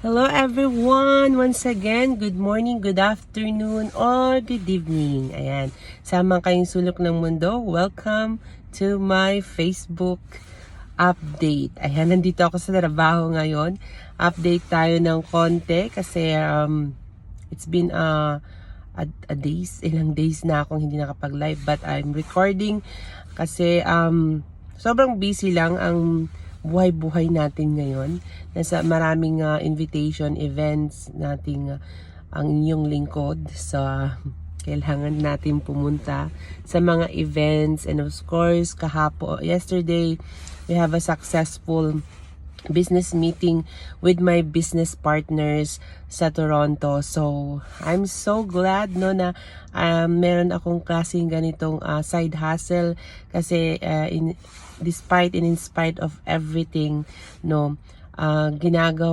Hello everyone! Once again, good morning, good afternoon, or good evening. Ayan, sama kayong sulok ng mundo. Welcome to my Facebook update. Ayan, nandito ako sa trabaho ngayon. Update tayo ng konti kasi it's been ilang days na akong hindi nakapag-live, but I'm recording kasi sobrang busy lang ang buhay-buhay natin ngayon. Nasa maraming invitation events nating ang inyong lingkod. So, kailangan natin pumunta sa mga events. And of course, yesterday, we have a successful business meeting with my business partners sa Toronto. So, I'm so glad no na meron akong klaseng ganitong side hustle kasi in spite of everything no ginagawa